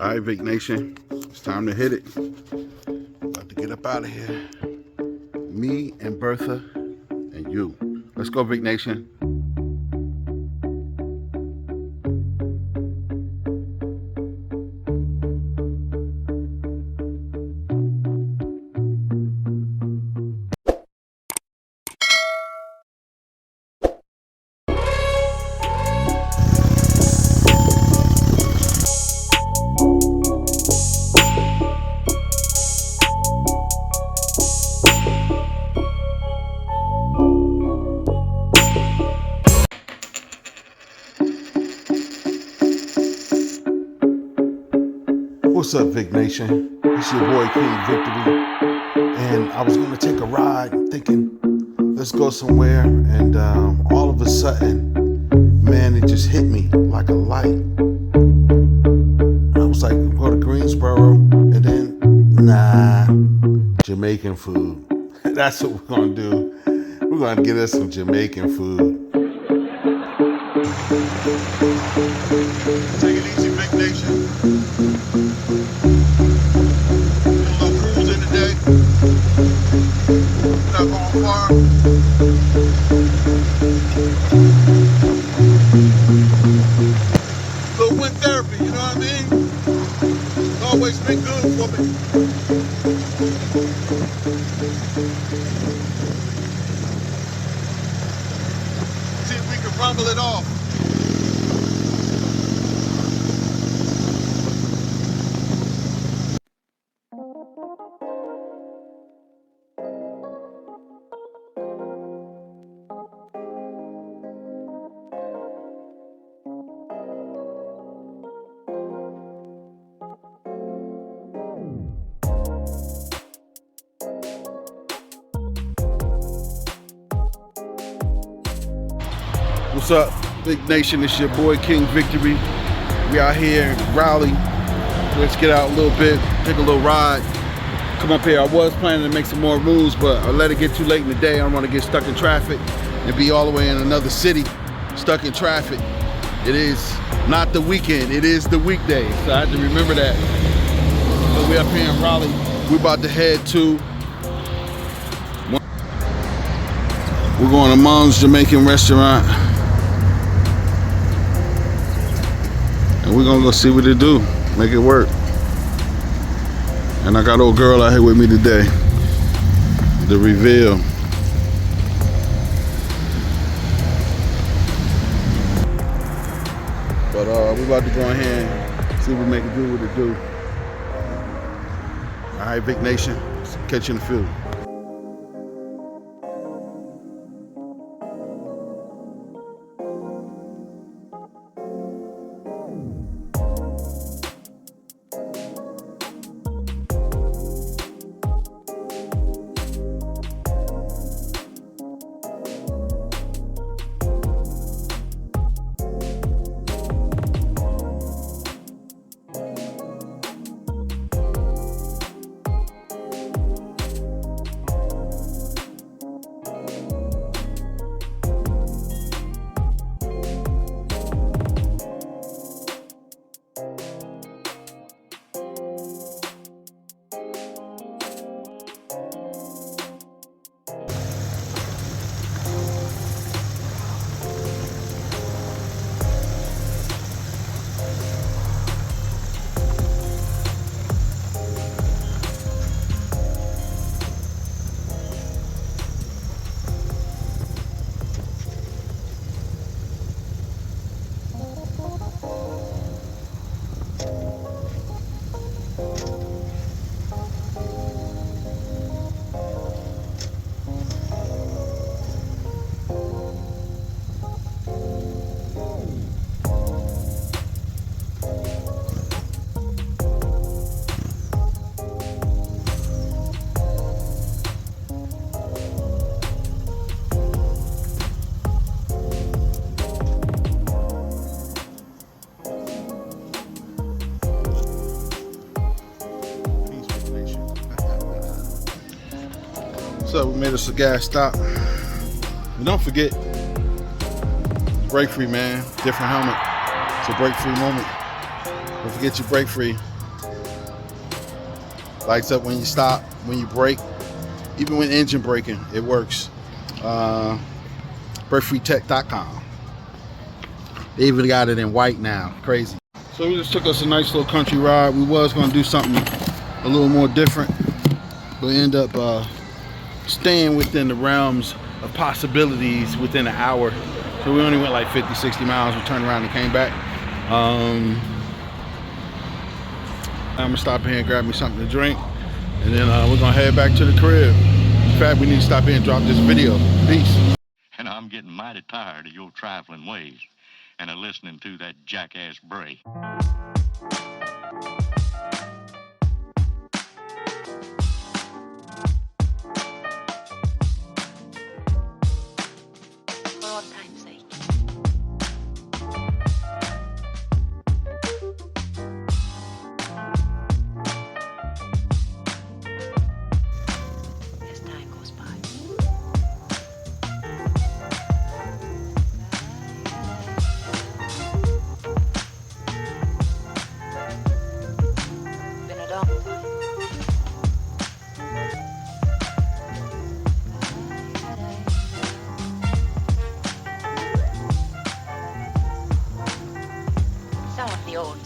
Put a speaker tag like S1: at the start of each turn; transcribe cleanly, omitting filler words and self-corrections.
S1: All right, Vic Nation, it's time to hit it. About to get up out of here. Me and Bertha and you. Let's go, Vic Nation. What's up, Vic Nation? It's your boy King Victory, and I was gonna take a ride, thinking let's go somewhere, and all of a sudden, man, it just hit me like a light. I was like, go to Greensboro, and then nah, Jamaican food. That's what we're gonna do. We're gonna get us some Jamaican food. Take it easy, Vic Nation. Not going far. Little wind therapy, you know what I mean? It's always been good for me. See if we can rumble it off. What's up, Big Nation? It's your boy King Victory. We out here in Raleigh. Let's get out a little bit, take a little ride. Come up here. I was planning to make some more moves, but I let it get too late in the day. I don't want to get stuck in traffic and be all the way in another city, stuck in traffic. It is not the weekend, it is the weekday. So I had to remember that. So we up here in Raleigh. We're about to head to, we're going to Mom's Jamaican restaurant. And we're gonna go see what they do, make it work. And I got old girl out here with me today, the reveal. But we're about to go ahead and see what we make it do what it do. All right, Vic Nation, catch you in the field. So we made us a gas stop. And don't forget, brake free, man. Different helmet. It's a brake free moment. Don't forget your brake free. Lights up when you stop, when you brake, even when engine braking, it works. BrakeFreeTech.com. They even got it in white now. Crazy. So we just took us a nice little country ride. We was gonna do something a little more different, but end up staying within the realms of possibilities within an hour. So we only went like 50, 60 miles. We turned around and came back. I'm gonna stop here and grab me something to drink, and then we're gonna head back to the crib. In fact, we need to stop here and drop this video. Peace.
S2: And I'm getting mighty tired of your trifling ways and of listening to that jackass Bray.
S3: For all time's sake. As time goes by. Been a long time. Some of the old